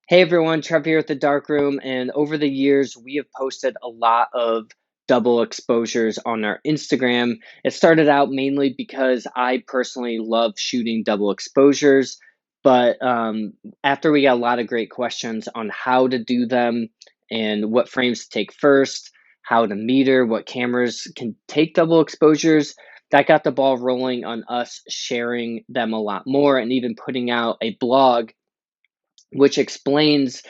Hey everyone, Trev here at the Dark Room, and over the years we have posted a lot of double exposures on our Instagram. It started out mainly because I personally love shooting double exposures, but after we got a lot of great questions on how to do them and what frames to take first, how to meter, what cameras can take double exposures, that got the ball rolling on us sharing them a lot more and even putting out a blog which explains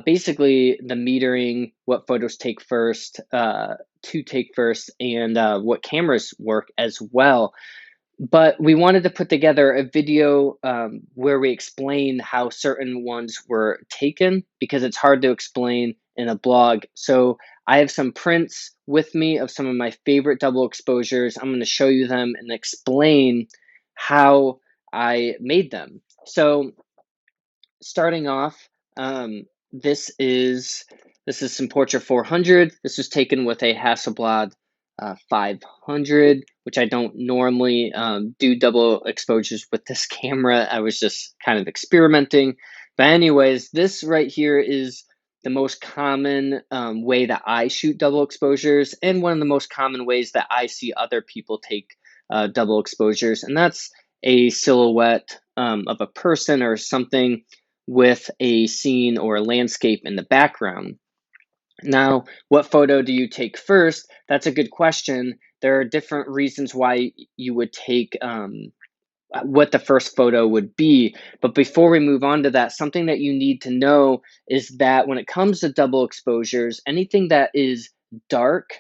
basically the metering, what photos take first, to take first, and what cameras work as well. But we wanted to put together a video where we explain how certain ones were taken because it's hard to explain in a blog. So I have some prints with me of some of my favorite double exposures. I'm going to show you them and explain how I made them. So starting off, this is some Portra 400. This was taken with a Hasselblad 500, which I don't normally do double exposures with this camera. I was just kind of experimenting. But anyways, this right here is the most common way that I shoot double exposures, and one of the most common ways that I see other people take double exposures, and that's a silhouette of a person or something with a scene or a landscape in the background. Now, what photo do you take first? That's a good question. There are different reasons why you would take what the first photo would be. But before we move on to that, something that you need to know is that when it comes to double exposures, anything that is dark,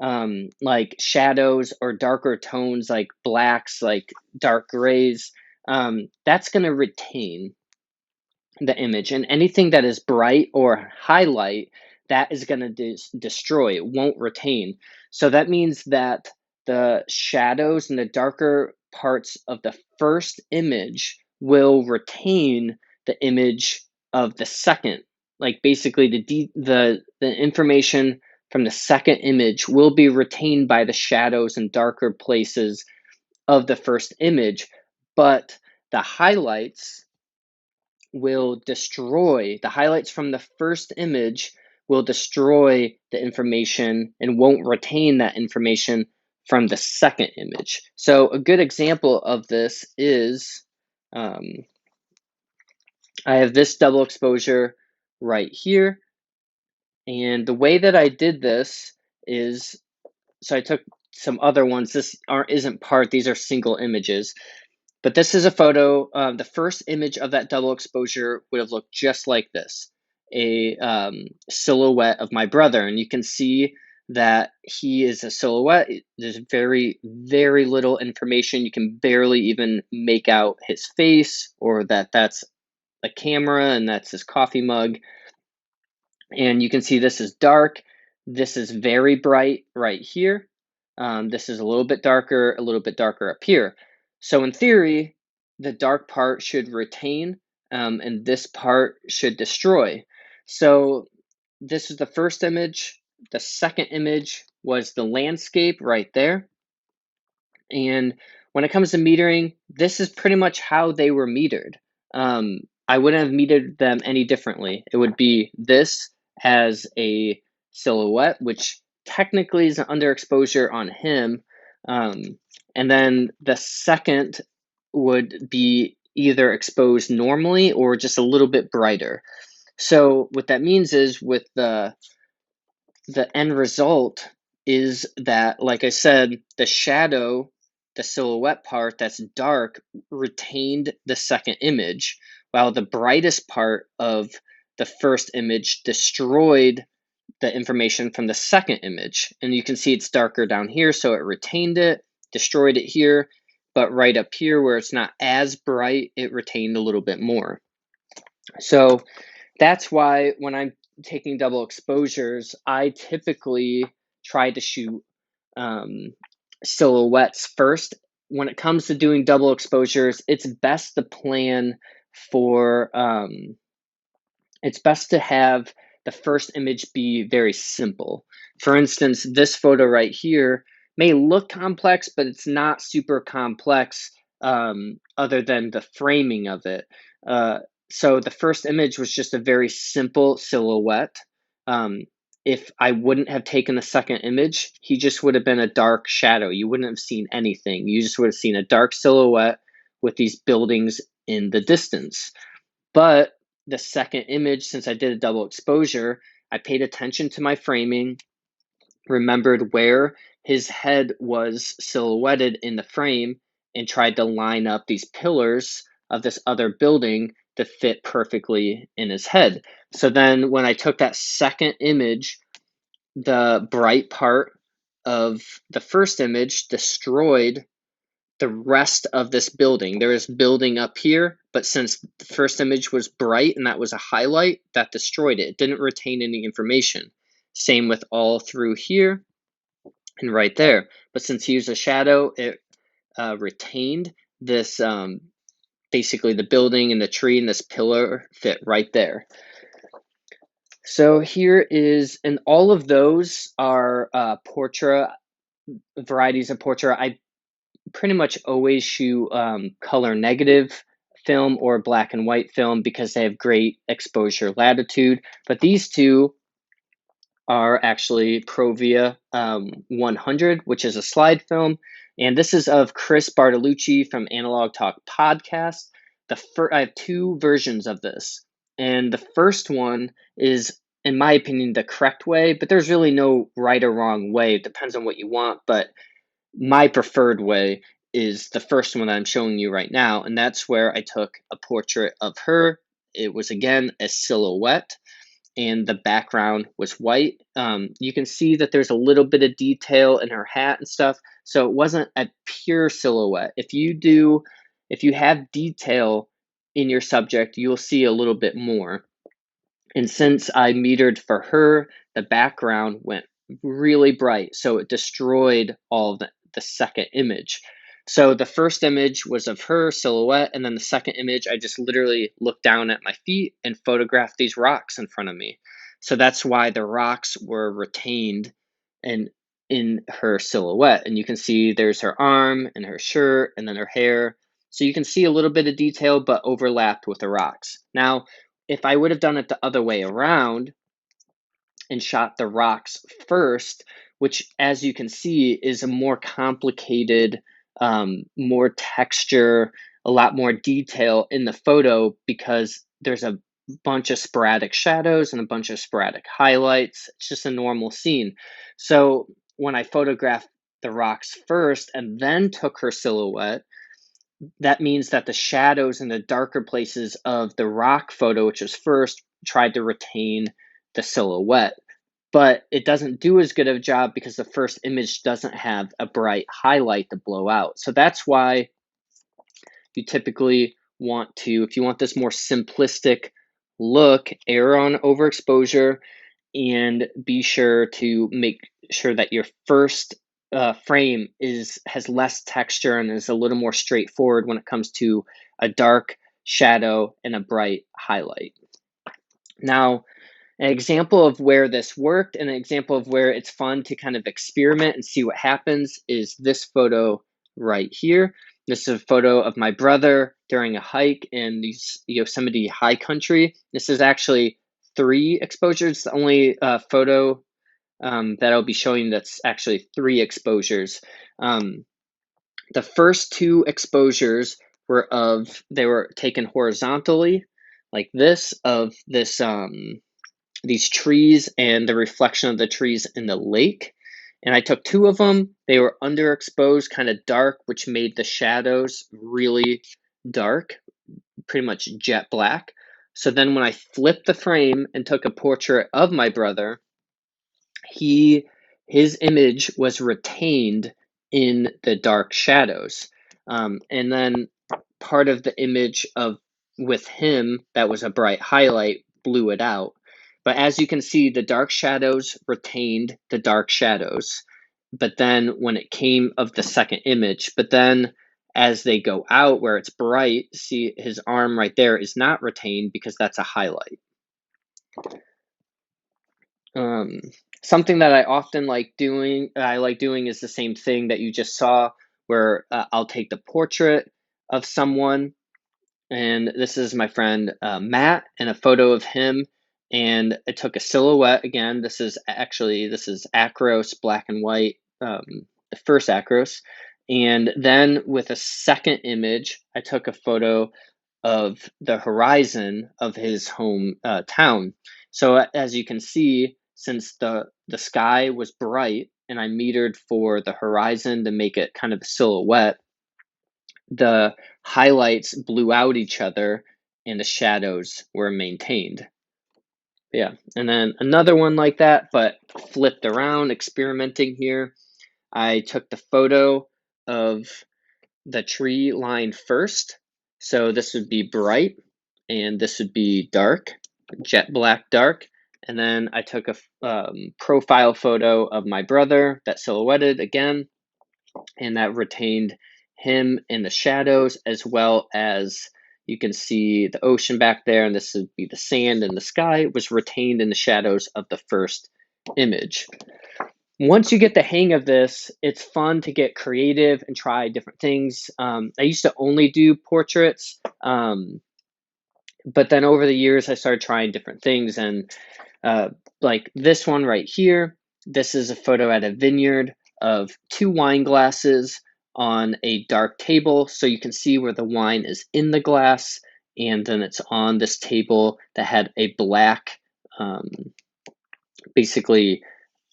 like shadows or darker tones like blacks, like dark grays, that's going to retain the image, and anything that is bright or highlight, that is going to destroy, it won't retain. So that means that the shadows and the darker parts of the first image will retain the image of the second, like basically the information from the second image will be retained by the shadows and darker places of the first image, but the highlights will destroy the highlights from the first image, will destroy the information and won't retain that information from the second image. So a good example of this is I have this double exposure right here, and the way that I did this is, so I took some other ones. This isn't part, these are single images. But this is a photo. The first image of that double exposure would have looked just like this, a silhouette of my brother. And you can see that he is a silhouette. There's very, very little information. You can barely even make out his face, or that that's a camera and that's his coffee mug. And you can see this is dark. This is very bright right here. This is a little bit darker up here. So in theory, the dark part should retain, and this part should destroy. So this is the first image. The second image was the landscape right there. And when it comes to metering, this is pretty much how they were metered. I wouldn't have metered them any differently. It would be this as a silhouette, which technically is an underexposure on him. And then the second would be either exposed normally or just a little bit brighter. So what that means is with the end result is that, like I said, the shadow, the silhouette part that's dark, retained the second image, while the brightest part of the first image destroyed the information from the second image. And you can see it's darker down here, so it retained it, destroyed it here, but right up here where it's not as bright, it retained a little bit more. So that's why when I'm taking double exposures, I typically try to shoot silhouettes first. When it comes to doing double exposures, it's best to plan for, it's best to have the first image be very simple. For instance, this photo right here may look complex, but it's not super complex other than the framing of it. So the first image was just a very simple silhouette. Um, if I wouldn't have taken the second image, he just would have been a dark shadow. You wouldn't have seen anything. You just would have seen a dark silhouette with these buildings in the distance. But the second image, since I did a double exposure, I paid attention to my framing, remembered where his head was silhouetted in the frame, and tried to line up these pillars of this other building to fit perfectly in his head. So then when I took that second image, the bright part of the first image destroyed the rest of this building. There is building up here, but since the first image was bright and that was a highlight, that destroyed it. It didn't retain any information. Same with all through here and right there. But since he used a shadow, it retained this, basically the building and the tree and this pillar fit right there. So here is, and all of those are portrait, varieties of portrait. I pretty much always shoot color negative film or black and white film because they have great exposure latitude. But these two are actually Provia 100, which is a slide film. And this is of Chris Bartolucci from Analog Talk Podcast. I have two versions of this. And the first one is, in my opinion, the correct way, but there's really no right or wrong way. It depends on what you want. But my preferred way is the first one that I'm showing you right now. And that's where I took a portrait of her. It was, again, a silhouette, and the background was white. You can see that there's a little bit of detail in her hat and stuff. So it wasn't a pure silhouette. If you have detail in your subject, you'll see a little bit more. And since I metered for her, the background went really bright. So it destroyed all the second image. So the first image was of her silhouette, and then the second image, I just literally looked down at my feet and photographed these rocks in front of me. So that's why the rocks were retained in her silhouette. And you can see there's her arm and her shirt and then her hair. So you can see a little bit of detail, but overlapped with the rocks. Now, if I would have done it the other way around and shot the rocks first, which, as you can see, is a more complicated, more texture, a lot more detail in the photo because there's a bunch of sporadic shadows and a bunch of sporadic highlights. It's just a normal scene. So when I photographed the rocks first and then took her silhouette, that means that the shadows in the darker places of the rock photo, which was first, tried to retain the silhouette. But it doesn't do as good of a job because the first image doesn't have a bright highlight to blow out. So that's why you typically want to, if you want this more simplistic look, err on overexposure and be sure to make sure that your first frame has less texture and is a little more straightforward when it comes to a dark shadow and a bright highlight. Now, an example of where this worked and an example of where it's fun to kind of experiment and see what happens is this photo right here. This is a photo of my brother during a hike in the Yosemite high country. This is actually 3 exposures. The only photo that I'll be showing that's actually 3 exposures. The first 2 exposures they were taken horizontally like this, of this these trees and the reflection of the trees in the lake. And I took 2 of them. They were underexposed, kind of dark, which made the shadows really dark, pretty much jet black. So then when I flipped the frame and took a portrait of my brother, his image was retained in the dark shadows. And then part of the image of with him that was a bright highlight blew it out. But as you can see, the dark shadows retained the dark shadows. But then when it came of the second image, but then as they go out where it's bright, see his arm right there is not retained because that's a highlight. Something that I often like doing is the same thing that you just saw, where I'll take the portrait of someone and this is my friend Matt, and a photo of him. And I took a silhouette again. This is Acros black and white, the first Acros. And then with a second image, I took a photo of the horizon of his home town. So as you can see, since the sky was bright and I metered for the horizon to make it kind of a silhouette, the highlights blew out each other and the shadows were maintained. Yeah, and then another one like that, but flipped around, experimenting here. I took the photo of the tree line first. So this would be bright and this would be dark, jet black dark. And then I took a profile photo of my brother that silhouetted again, and that retained him in the shadows, as well as you can see the ocean back there, and this would be the sand and the sky was retained in the shadows of the first image. Once you get the hang of this, it's fun to get creative and try different things. I used to only do portraits, but then over the years, I started trying different things. And like this one right here, this is a photo at a vineyard of two wine glasses on a dark table. So you can see where the wine is in the glass, and then it's on this table that had a black, basically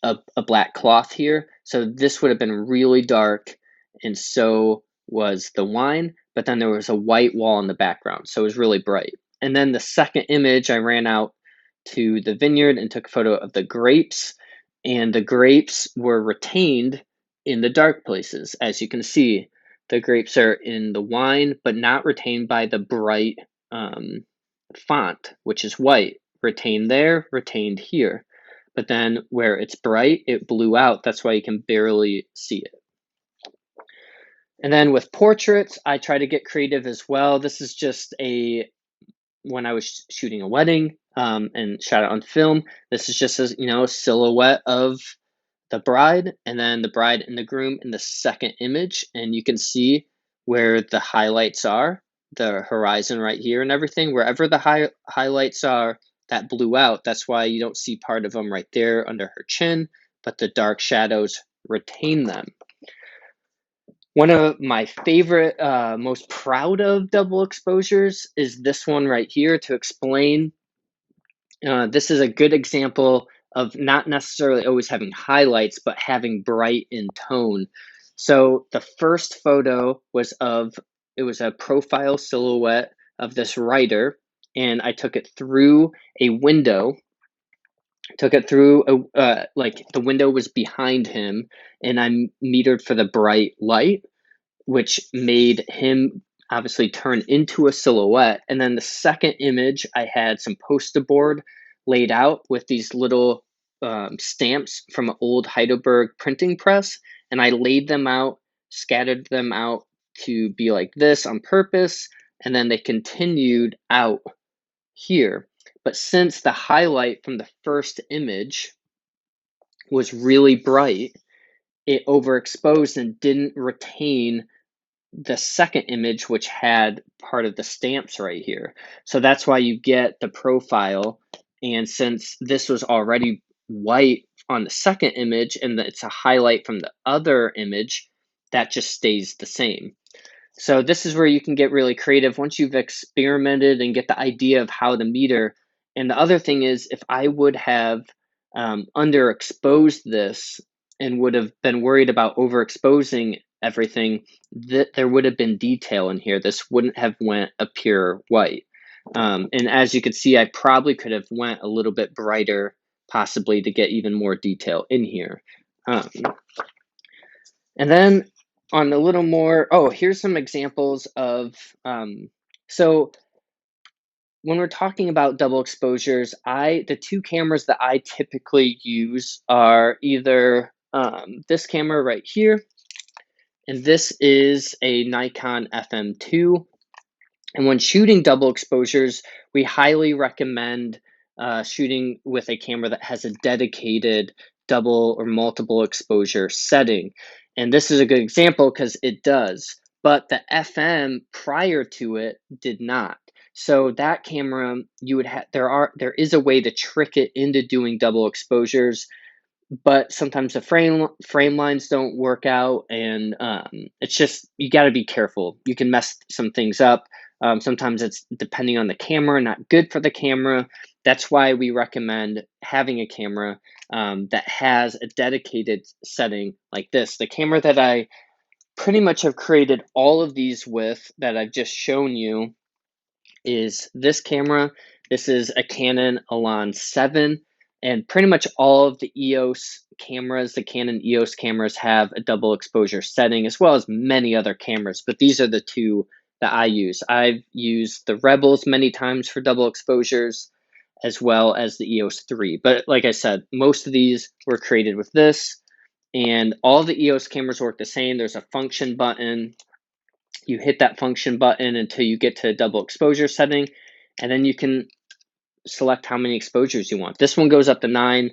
a black cloth here. So this would have been really dark, and so was the wine, but then there was a white wall in the background. So it was really bright. And then the second image, I ran out to the vineyard and took a photo of the grapes, and the grapes were retained in the dark places. As you can see, the grapes are in the wine, but not retained by the bright font, which is white. Retained there, retained here. But then where it's bright, it blew out. That's why you can barely see it. And then with portraits, I try to get creative as well. This is just when I was shooting a wedding and shot it on film. This is just a silhouette of the bride, and then the bride and the groom in the second image, and you can see where the highlights are, the horizon right here and everything. Wherever the highlights are that blew out, that's why you don't see part of them right there under her chin, but the dark shadows retain them. One of my favorite, most proud of double exposures is this one right here to explain. This is a good example of not necessarily always having highlights, but having bright in tone. So the first photo was a profile silhouette of this writer, and I took it through a window. Took it through like the window was behind him, and I metered for the bright light, which made him obviously turn into a silhouette. And then the second image, I had some poster board laid out with these little stamps from an old Heidelberg printing press, and I laid them out, scattered them out to be like this on purpose, and then they continued out here. But since the highlight from the first image was really bright, it overexposed and didn't retain the second image, which had part of the stamps right here. So that's why you get the profile. And since this was already white on the second image and it's a highlight from the other image, that just stays the same. So this is where you can get really creative once you've experimented and get the idea of how to meter. And the other thing is, if I would have underexposed this and would have been worried about overexposing everything, that there would have been detail in here. This wouldn't have went a pure white. And as you can see, I probably could have went a little bit brighter, possibly to get even more detail in here. And then on a little more, here's some examples of, so when we're talking about double exposures, the two cameras that I typically use are either this camera right here, and this is a Nikon Fm2. And when shooting double exposures, we highly recommend shooting with a camera that has a dedicated double or multiple exposure setting. And this is a good example because it does. but the FM prior to it did not. So that camera, you would have there is a way to trick it into doing double exposures, but sometimes the frame lines don't work out, and it's just, you got to be careful. You can mess some things up. Sometimes it's, depending on the camera, not good for the camera. That's why we recommend having a camera that has a dedicated setting like this. The camera that I pretty much have created all of these with, that I've just shown you, is this camera. This is a Canon Elan 7, and pretty much all of the EOS cameras, the Canon EOS cameras, have a double exposure setting, as well as many other cameras, but these are the two that I use. I've used the Rebels many times for double exposures, as well as the EOS 3. But like I said, most of these were created with this, and all the EOS cameras work the same. There's a function button. You hit that function button until you get to a double exposure setting, and then you can select how many exposures you want. This one goes up to 9.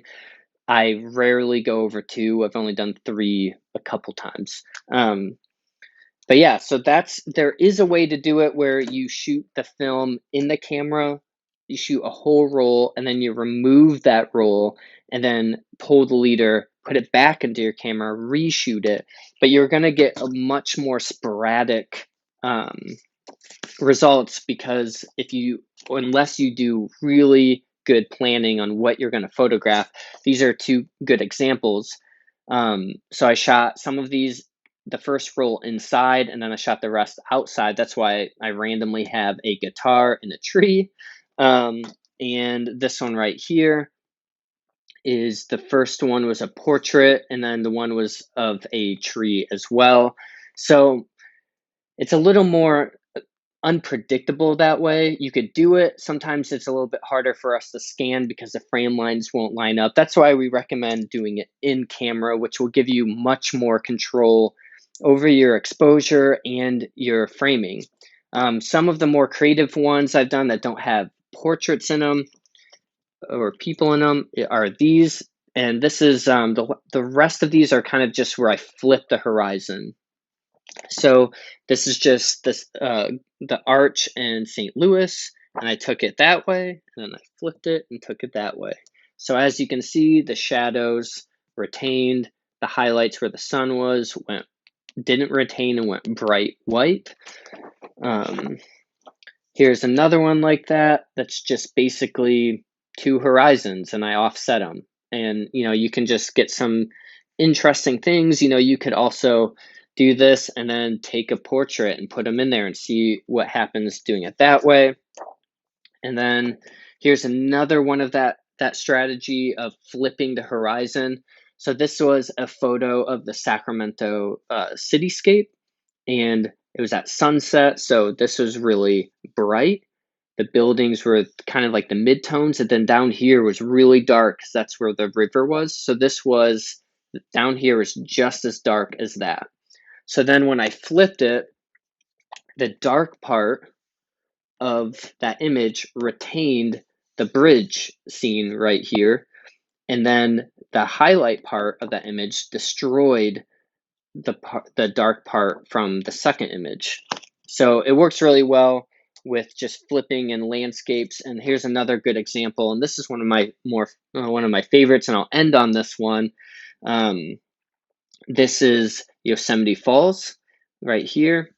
I rarely go over 2. I've only done 3 a couple times. But yeah, so there is a way to do it where you shoot the film in the camera, you shoot a whole roll, and then you remove that roll, and then pull the leader, put it back into your camera, reshoot it. But you're going to get a much more sporadic results, because unless you do really good planning on what you're going to photograph, these are two good examples. So I shot some of these, the first roll inside, and then I shot the rest outside. That's why I randomly have a guitar and a tree. And this one right here is, the first one was a portrait, and then the one was of a tree as well. So it's a little more unpredictable that way. You could do it. Sometimes it's a little bit harder for us to scan because the frame lines won't line up. That's why we recommend doing it in camera, which will give you much more control over your exposure and your framing. Some of the more creative ones I've done that don't have portraits in them or people in them are these. And this is, the rest of these are kind of just where I flip the horizon. So this is just the arch in St. Louis, and I took it that way, and then I flipped it and took it that way. So as you can see, the shadows retained, the highlights where the sun was didn't retain and went bright white. Here's another one like that. That's just basically two horizons, and I offset them. And you can just get some interesting things. You could also do this and then take a portrait and put them in there and see what happens doing it that way. And then here's another one of that strategy of flipping the horizon. So this was a photo of the Sacramento cityscape, and it was at sunset, so this was really bright. The buildings were kind of like the midtones, and then down here was really dark because that's where the river was. So this was, down here was just as dark as that. So then when I flipped it, the dark part of that image retained the bridge scene right here, and then the highlight part of that image destroyed the dark part from the second image. So it works really well with just flipping and landscapes. And here's another good example, and this is one of my favorites, and I'll end on this one. This is Yosemite Falls right here,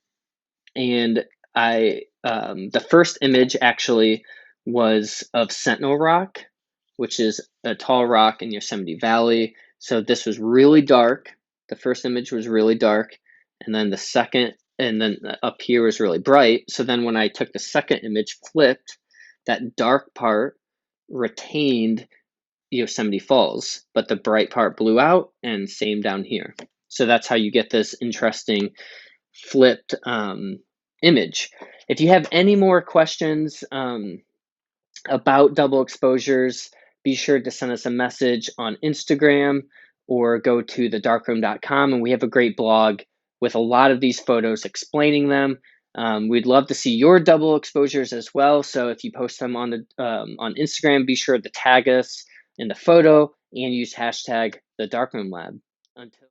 and the first image actually was of Sentinel Rock, which is a tall rock in Yosemite Valley. So this was really dark. The first image was really dark, and then the second, and then up here was really bright. So then when I took the second image, flipped, that dark part retained Yosemite Falls, but the bright part blew out, and same down here. So that's how you get this interesting flipped image. If you have any more questions about double exposures, be sure to send us a message on Instagram or go to thedarkroom.com, and we have a great blog with a lot of these photos explaining them. We'd love to see your double exposures as well. So if you post them on Instagram, be sure to tag us in the photo and use hashtag #TheDarkroomLab. Until